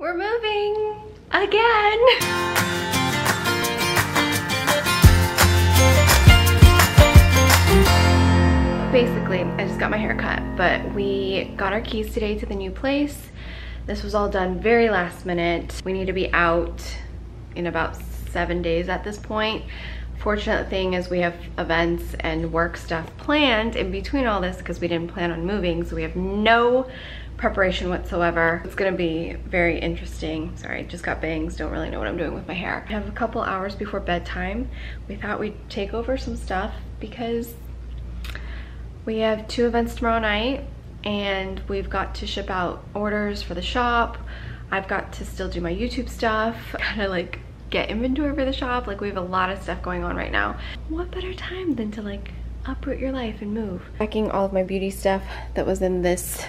We're moving again. Basically, I just got my hair cut, but we got our keys today to the new place. This was all done very last minute. We need to be out in about 7 days at this point. Fortunate thing is we have events and work stuff planned in between all this because we didn't plan on moving, so we have no preparation whatsoever. It's gonna be very interesting. Sorry, I just got bangs, don't really know what I'm doing with my hair. I have a couple hours before bedtime. We thought we'd take over some stuff because we have 2 events tomorrow night and we've got to ship out orders for the shop. I've got to still do my YouTube stuff, kind of like get inventory for the shop. Like we have a lot of stuff going on right now. What better time than to like uproot your life and move? Packing all of my beauty stuff that was in this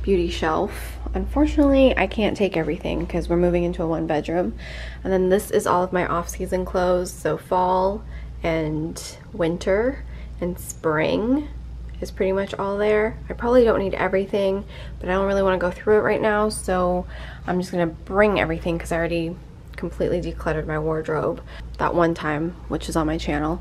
beauty shelf. Unfortunately, I can't take everything because we're moving into a 1-bedroom. And then this is all of my off-season clothes. So fall and winter and spring is pretty much all there. I probably don't need everything, but I don't really want to go through it right now. So I'm just gonna bring everything because I already completely decluttered my wardrobe that one time, which is on my channel.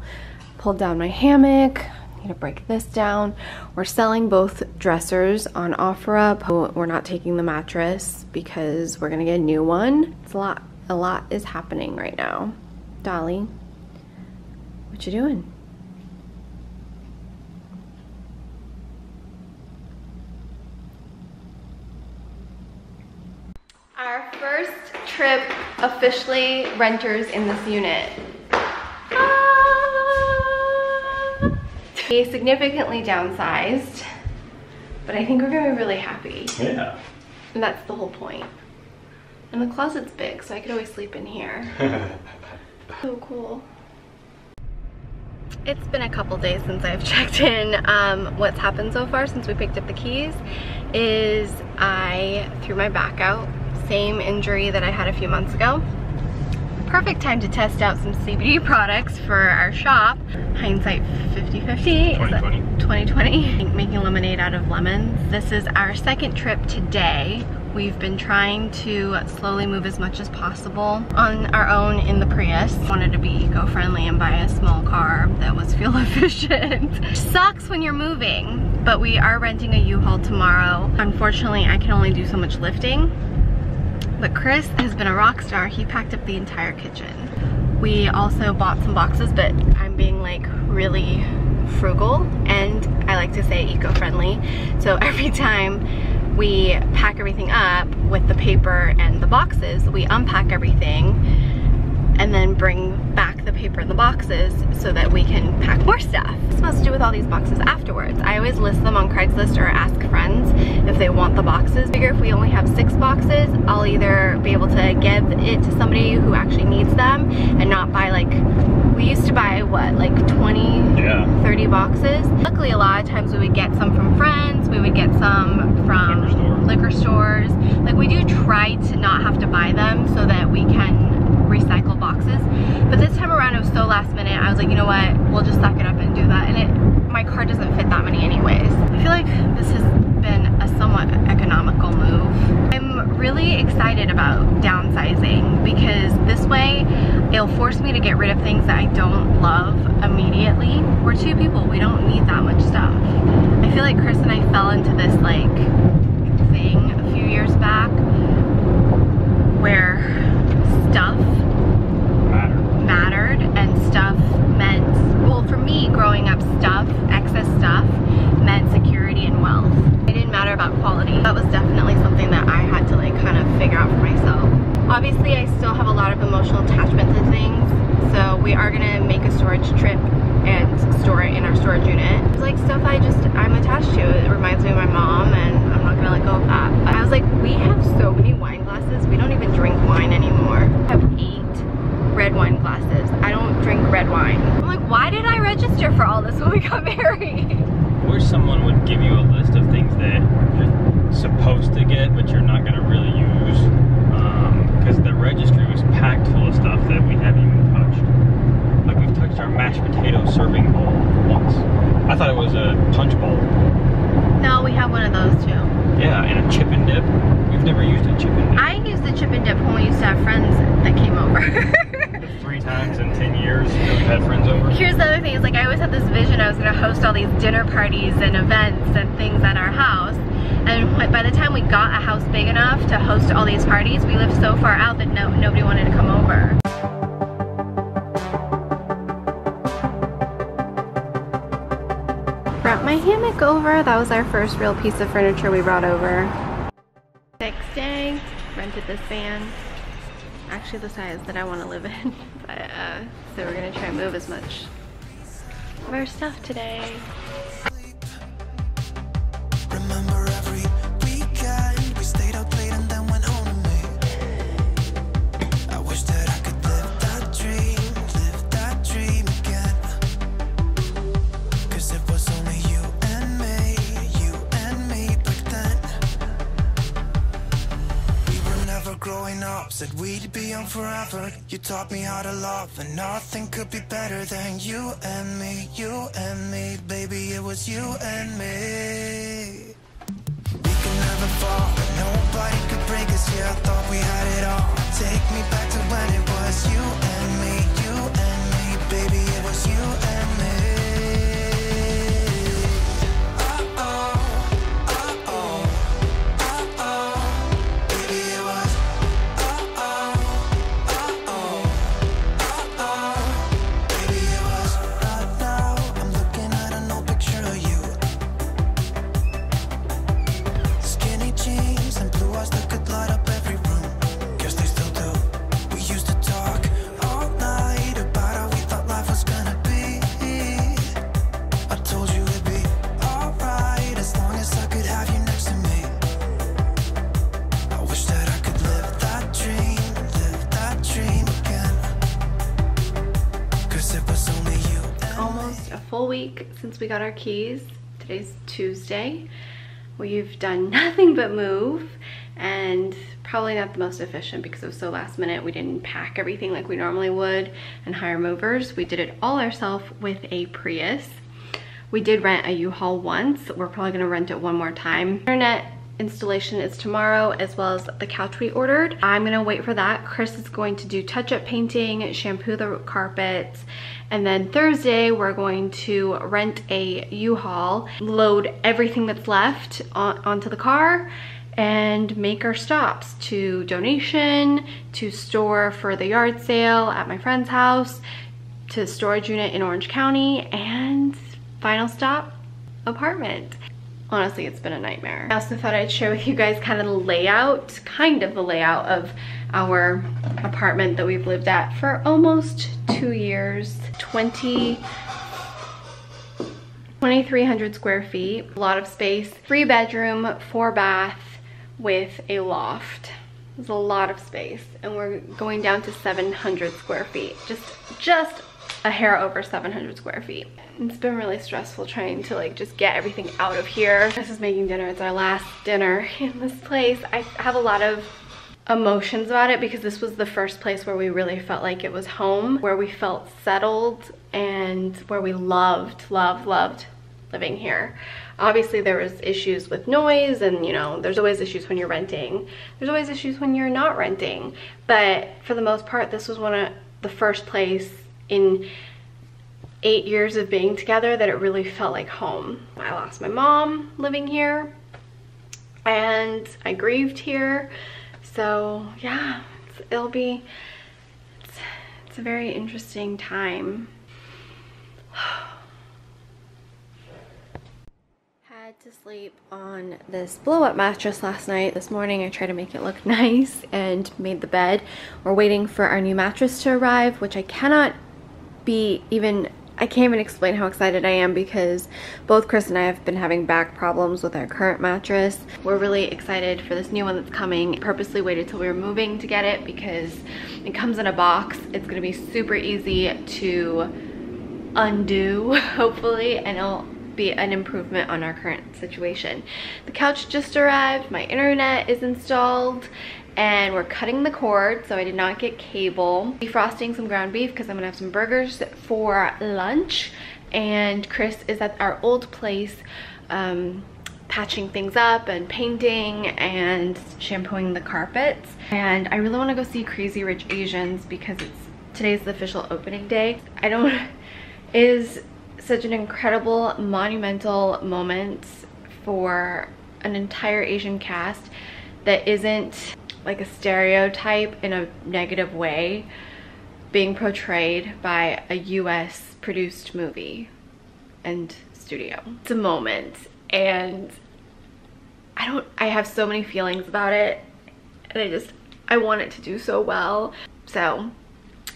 Pulled down my hammock. Need to break this down. We're selling both dressers on OfferUp. We're not taking the mattress because we're gonna get a new one. It's a lot is happening right now. Dolly, what you doing? Our first trip officially renters in this unit. We significantly downsized, but I think we're gonna be really happy. Yeah. And that's the whole point. And the closet's big, so I could always sleep in here. So cool. It's been a couple days since I've checked in. What's happened so far since we picked up the keys is I threw my back out. Same injury that I had a few months ago. Perfect time to test out some CBD products for our shop. Hindsight 50-50. 2020. 2020. Making lemonade out of lemons. This is our second trip today. We've been trying to slowly move as much as possible on our own in the Prius. Wanted to be eco-friendly and buy a small car that was fuel efficient. Sucks when you're moving, but we are renting a U-Haul tomorrow. Unfortunately, I can only do so much lifting. But Chris has been a rock star. He packed up the entire kitchen. We also bought some boxes, but I'm being like really frugal and I like to say eco-friendly. So every time we pack everything up with the paper and the boxes, we unpack everything and then bring back the paper and the boxes so that we can pack more stuff. What's supposed to do with all these boxes afterwards? I always list them on Craigslist or ask friends if they want the boxes. I figure if we only have 6 boxes, I'll either be able to give it to somebody who actually needs them and not buy like, we used to buy what, like 20, 30 boxes. Luckily a lot of times we would get some from friends, we would get some from liquor stores. Like we do try to not have to buy them so that we can recycle boxes, but this time around it was so last minute. I was like, you know what, we'll just suck it up and do that. And my car doesn't fit that many anyways. I feel like this has been a somewhat economical move. I'm really excited about downsizing because this way it'll force me to get rid of things that I don't love immediately. We're 2 people, we don't need that much stuff. I feel like Chris and I fell into this like thing a few years back where stuff mattered and stuff meant, well for me growing up, excess stuff meant security and wealth. It didn't matter about quality. That was definitely something that I had to like kind of figure out for myself. Obviously I still have a lot of emotional attachment to things, so we are gonna make a storage trip and store it in our storage unit. It's like stuff I'm attached to. It reminds me of my mom and I'm not gonna let go of that. But I was like, we have so many wine glasses, we don't even drink wine anymore. I have 8 red wine glasses. I don't drink red wine. I'm like, why did I register for all this when we got married? I wish someone would give you a list of things that you're supposed to get, but you're not gonna really use. Because the registry was packed full of stuff that we haven't even touched. Like we've touched our mashed potato serving bowl once. I thought it was a punch bowl. No, we have one of those too. Yeah, and a chip and dip. We've never used a chip and dip. I always had this vision I was gonna host all these dinner parties and events and things at our house. And by the time we got a house big enough to host all these parties, we lived so far out that nobody wanted to come over. Brought my hammock over. That was our first real piece of furniture we brought over. Next day, rented this van. Actually the size that I want to live in. But, so we're gonna try and move as much of our stuff today. Remember every weekend we stayed out late and then went home to me. I wish that I could live that dream again. Cause it was only you and me back then. We were never growing up, said we'd be young forever. You taught me how to love, and nothing could be better than you and me, baby, it was you and me. We could never fall, and nobody could break us, yeah, I thought we had it all. Take me back to when it was you and me, baby, it was you and me. Full week since we got our keys. Today's Tuesday. We've done nothing but move, and probably not the most efficient because it was so last minute. We didn't pack everything like we normally would and hire movers. We did it all ourselves with a Prius. We did rent a U-Haul once. We're probably gonna rent it one more time. Internet installation is tomorrow, as well as the couch we ordered. I'm gonna wait for that. Chris is going to do touch-up painting, shampoo the carpets, and then Thursday we're going to rent a U-Haul, load everything that's left onto the car, and make our stops to donation, to store for the yard sale at my friend's house, to storage unit in Orange County, and final stop, apartment. Honestly, it's been a nightmare. I also thought I'd share with you guys kind of the layout of our apartment that we've lived at for almost 2 years. 2,300 square feet, a lot of space. 3-bedroom, 4-bath with a loft. There's a lot of space, and we're going down to 700 square feet. Just a hair over 700 square feet. It's been really stressful trying to like just get everything out of here. This is making dinner. It's our last dinner in this place. I have a lot of emotions about it because this was the first place where we really felt like it was home, where we felt settled, and where we loved living here. Obviously there was issues with noise, and you know, there's always issues when you're renting. There's always issues when you're not renting. But for the most part, this was one of the first place in 8 years of being together that it really felt like home. I lost my mom living here, and I grieved here. So yeah, it's a very interesting time. Had to sleep on this blow-up mattress last night. This morning I tried to make it look nice and made the bed. We're waiting for our new mattress to arrive, which I can't even explain how excited I am because both Chris and I have been having back problems with our current mattress. We're really excited for this new one that's coming. Purposely waited till we were moving to get it because it comes in a box. It's gonna be super easy to undo, hopefully, and it'll be an improvement on our current situation. The couch just arrived, my internet is installed, and we're cutting the cord, so I did not get cable. Defrosting some ground beef because I'm gonna have some burgers for lunch, and Chris is at our old place patching things up and painting and shampooing the carpets. And I really want to go see Crazy Rich Asians because today's the official opening day. It is such an incredible, monumental moment for an entire Asian cast that isn't like a stereotype in a negative way being portrayed by a US produced movie and studio. It's a moment, and I have so many feelings about it, and I want it to do so well. So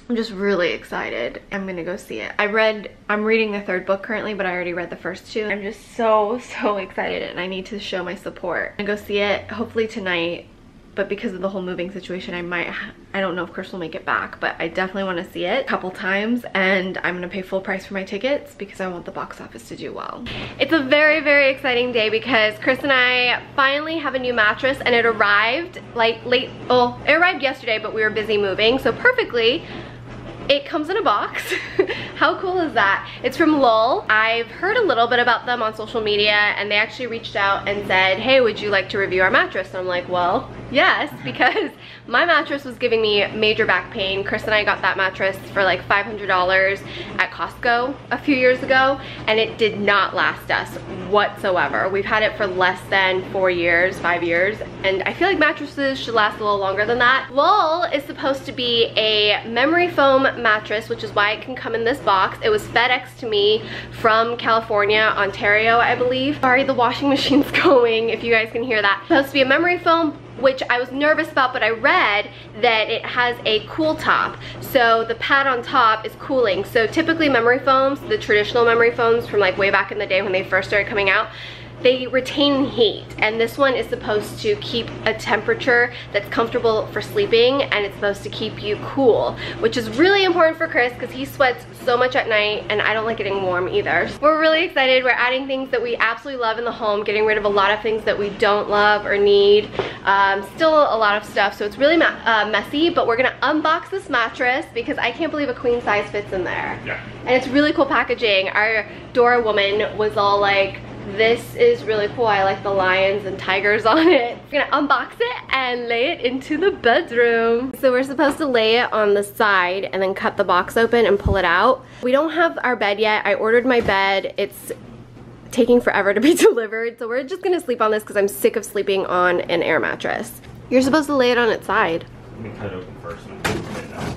I'm just really excited. I'm gonna go see it. I'm reading the third book currently, but I already read the first two. I'm just so excited, and I need to show my support. I'm gonna go see it hopefully tonight, but because of the whole moving situation, I don't know if Chris will make it back, but I definitely want to see it a couple times, and I'm gonna pay full price for my tickets because I want the box office to do well. It's a very exciting day because Chris and I finally have a new mattress, and it arrived like it arrived yesterday, but we were busy moving, so perfectly it comes in a box. How cool is that? It's from Lull. I've heard a little bit about them on social media, and they actually reached out and said, hey, would you like to review our mattress? And I'm like, well, yes, because my mattress was giving me major back pain. Chris and I got that mattress for like $500 at Costco a few years ago, and it did not last us whatsoever. We've had it for less than 5 years, and I feel like mattresses should last a little longer than that. Lull is supposed to be a memory foam mattress, which is why it can come in this box. It was FedExed to me from California, Ontario, I believe. Sorry, the washing machine's going, if you guys can hear that. It's supposed to be a memory foam, which I was nervous about, but I read that it has a cool top. So the pad on top is cooling. So typically memory foams, the traditional memory foams from like way back in the day when they first started coming out, they retain heat, and this one is supposed to keep a temperature that's comfortable for sleeping, and it's supposed to keep you cool, which is really important for Chris because he sweats so much at night, and I don't like getting warm either. We're really excited. We're adding things that we absolutely love in the home, getting rid of a lot of things that we don't love or need. Still a lot of stuff, so it's really messy, but we're gonna unbox this mattress because I can't believe a queen size fits in there. Yeah. And it's really cool packaging. Our Dora woman was all like, this is really cool. I like the lions and tigers on it. We're gonna unbox it and lay it into the bedroom. So we're supposed to lay it on the side and then cut the box open and pull it out. We don't have our bed yet. I ordered my bed. It's taking forever to be delivered. So we're just gonna sleep on this because I'm sick of sleeping on an air mattress. You're supposed to lay it on its side. Let me cut it open first and then put it out.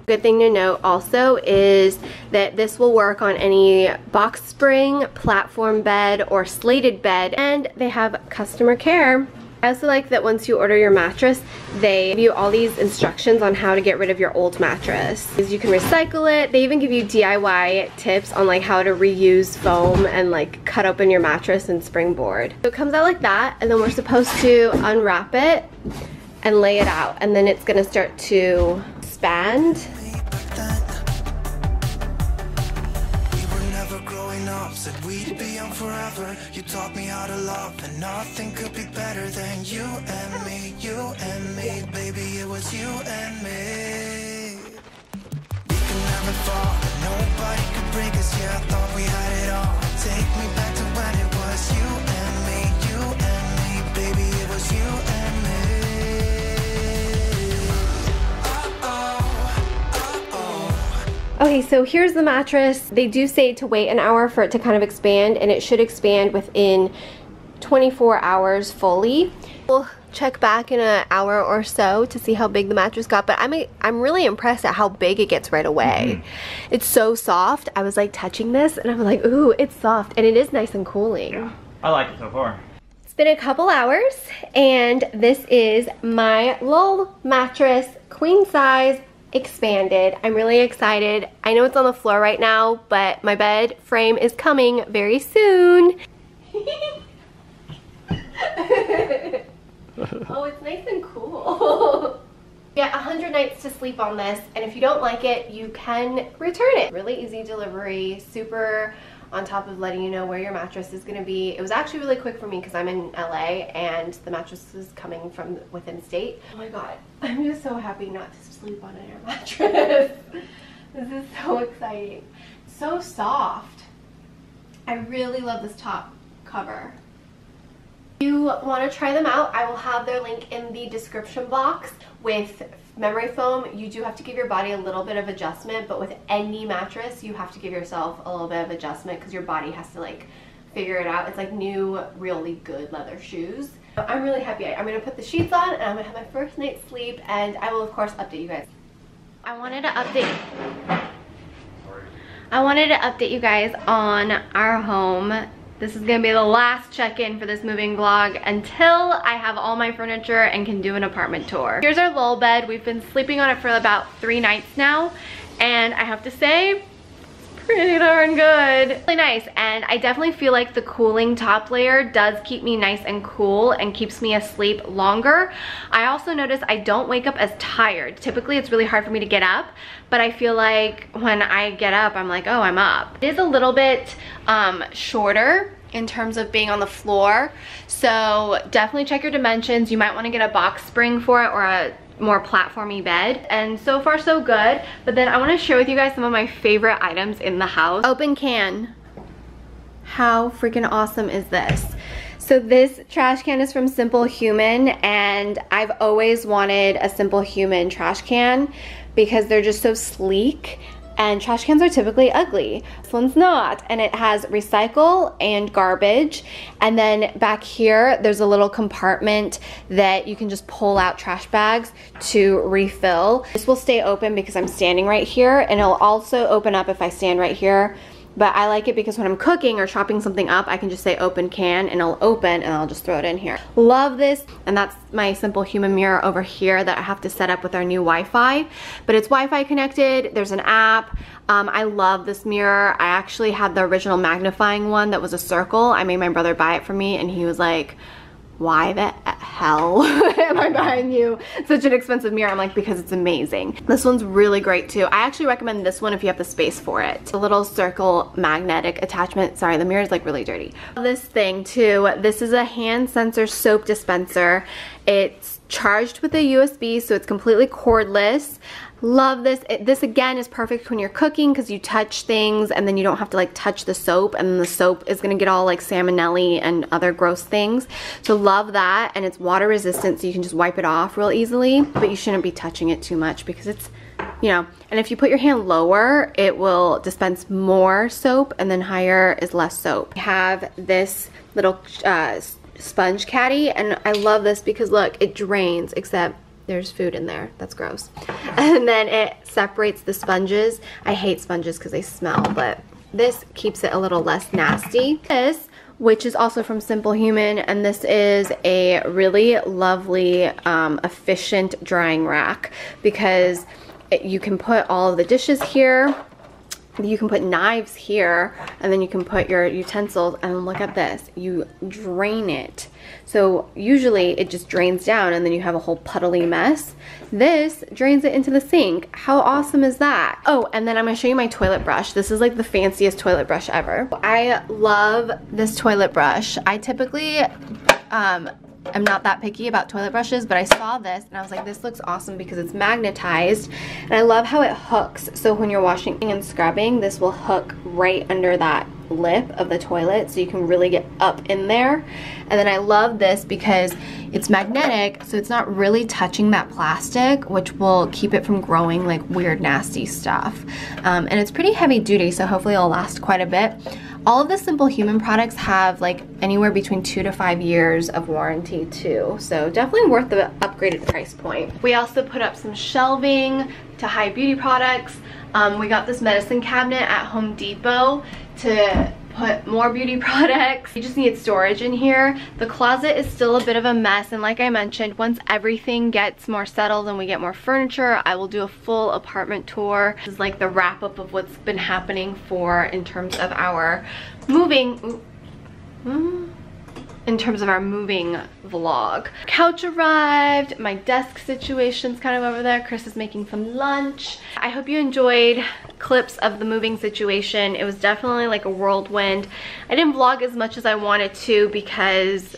Good thing to note also is that this will work on any box spring, platform bed, or slated bed, and they have customer care. I also like that once you order your mattress, they give you all these instructions on how to get rid of your old mattress. You can recycle it. They even give you DIY tips on like how to reuse foam and like cut open your mattress and springboard. So it comes out like that, and then we're supposed to unwrap it and lay it out, and then it's gonna start to expand. Said we'd be young forever. You taught me how to love, and nothing could be better than you and me, baby, it was you and me. We can never fall, nobody could break us, yeah, I thought we had it all. Take me back to when it was you and me, baby, it was you and me. Okay, so here's the mattress. They do say to wait an hour for it to kind of expand, and it should expand within 24 hours fully. We'll check back in an hour or so to see how big the mattress got, but I'm really impressed at how big it gets right away. It's so soft. I was like touching this and I'm like, ooh, it's soft, and it is nice and cooling. Yeah, I like it so far. It's been a couple hours, and this is my Lull mattress, queen size, expanded. I'm really excited. I know it's on the floor right now, but my bed frame is coming very soon. Oh, it's nice and cool. Yeah, 100 nights to sleep on this, and if you don't like it, you can return it. Really easy delivery, super on top of letting you know where your mattress is gonna be. It was actually really quick for me because I'm in LA and the mattress is coming from within state. Oh my god, I'm just so happy not to sleep on an air mattress. This is so exciting. So soft. I really love this top cover. If you want to try them out, I will have their link in the description box. With memory foam, you do have to give your body a little bit of adjustment, but with any mattress, you have to give yourself a little bit of adjustment because your body has to like figure it out. It's like new, really good leather shoes. I'm really happy. I'm going to put the sheets on and I'm going to have my first night's sleep, and I will of course update you guys. I wanted to update you guys on our home. This is gonna be the last check-in for this moving vlog until I have all my furniture and can do an apartment tour. Here's our lull bed. We've been sleeping on it for about 3 nights now, and I have to say, pretty darn good. Really nice, and I definitely feel like the cooling top layer does keep me nice and cool and keeps me asleep longer. I also notice I don't wake up as tired. Typically it's really hard for me to get up, but I feel like when I get up, I'm like, oh, I'm up. It is a little bit shorter in terms of being on the floor, so definitely check your dimensions. You might want to get a box spring for it or a more platformy bed, and so far so good. But then I want to share with you guys some of my favorite items in the house. Open can. How freaking awesome is this? So this trash can is from Simple Human, and I've always wanted a Simple Human trash can because they're just so sleek. And trash cans are typically ugly. This one's not, and it has recycle and garbage. And then back here, there's a little compartment that you can just pull out trash bags to refill. This will stay open because I'm standing right here, and it'll also open up if I stand right here. But I like it because when I'm cooking or chopping something up, I can just say open can and it'll open and I'll just throw it in here. Love this. And that's my Simple Human mirror over here that I have to set up with our new Wi-Fi. But it's Wi-Fi connected. There's an app. I love this mirror. I actually had the original magnifying one that was a circle. I made my brother buy it for me, and he was like, why the hell am I buying you such an expensive mirror? I'm like, because it's amazing. This one's really great too. I actually recommend this one if you have the space for it. A little circle magnetic attachment. Sorry, the mirror is like really dirty. This thing too, this is a hand sensor soap dispenser. It's charged with a USB, so it's completely cordless. Love this. This again is perfect when you're cooking because you touch things and then you don't have to like touch the soap, and then the soap is gonna get all like salmonella and other gross things. So love that, and it's water resistant, so you can just wipe it off real easily, but you shouldn't be touching it too much because it's, you know, and if you put your hand lower, it will dispense more soap, and then higher is less soap. I have this little sponge caddy, and I love this because look, it drains, except there's food in there. That's gross. And then it separates the sponges. I hate sponges because they smell, but this keeps it a little less nasty. This, which is also from Simple Human, and this is a really lovely, efficient drying rack because you can put all of the dishes here. You can put knives here, and then you can put your utensils, and look at this, you drain it. So usually it just drains down and then you have a whole puddly mess. This drains it into the sink. How awesome is that? Oh, and then I'm gonna show you my toilet brush. This is like the fanciest toilet brush ever. I love this toilet brush. I typically, I'm not that picky about toilet brushes, but I saw this and I was like, this looks awesome because it's magnetized, and I love how it hooks. So when you're washing and scrubbing, this will hook right under that lip of the toilet, so you can really get up in there. And then I love this because it's magnetic, so it's not really touching that plastic, which will keep it from growing like weird nasty stuff. And it's pretty heavy duty, so hopefully it'll last quite a bit. All of the Simple Human products have like anywhere between 2 to 5 years of warranty too, so definitely worth the upgraded price point. We also put up some shelving to hide beauty products. We got this medicine cabinet at Home Depot to put more beauty products. You just need storage in here. The closet is still a bit of a mess, and like I mentioned, once everything gets more settled and we get more furniture, I will do a full apartment tour. This is like the wrap up of what's been happening in terms of our moving. In terms of our moving vlog. Couch arrived, my desk situation's kind of over there. Chris is making some lunch. I hope you enjoyed clips of the moving situation. It was definitely like a whirlwind. I didn't vlog as much as I wanted to because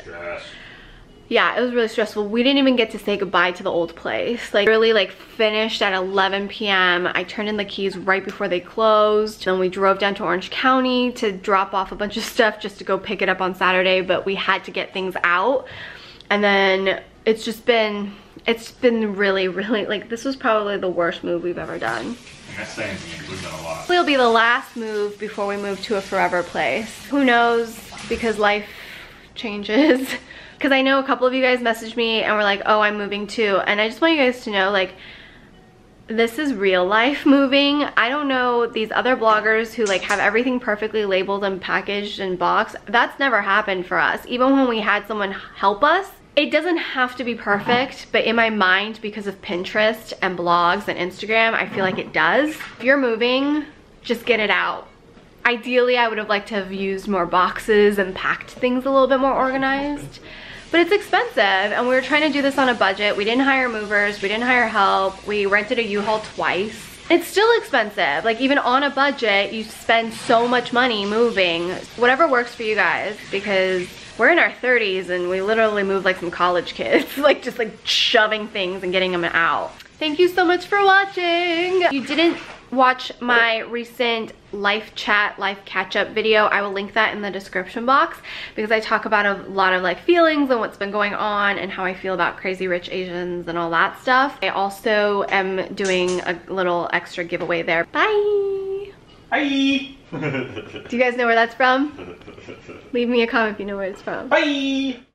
Yeah, it was really stressful. We didn't even get to say goodbye to the old place. Like, really like finished at 11 p.m. I turned in the keys right before they closed. Then we drove down to Orange County to drop off a bunch of stuff just to go pick it up on Saturday, but we had to get things out. And then it's been really, really, like, this was probably the worst move we've ever done. That's saying something. We've done a lot. It'll be the last move before we move to a forever place. Who knows, because life changes. Because I know a couple of you guys messaged me and were like, oh, I'm moving too. And I just want you guys to know, like, this is real life moving. I don't know these other bloggers who like have everything perfectly labeled and packaged and boxed. That's never happened for us. Even when we had someone help us, it doesn't have to be perfect, but in my mind, because of Pinterest and blogs and Instagram, I feel like it does. If you're moving, just get it out. Ideally, I would have liked to have used more boxes and packed things a little bit more organized. But it's expensive, and we were trying to do this on a budget. We didn't hire movers, we didn't hire help. We rented a U-Haul twice. It's still expensive. Like, even on a budget, you spend so much money moving. Whatever works for you guys, because we're in our 30s and we literally move like some college kids. Like, just like shoving things and getting them out. Thank you so much for watching. If you didn't watch my recent life chat, life catch-up video, I will link that in the description box, because I talk about a lot of like feelings and what's been going on and how I feel about Crazy Rich Asians and all that stuff. I also am doing a little extra giveaway there. Bye! Bye! Do you guys know where that's from? Leave me a comment if you know where it's from. Bye!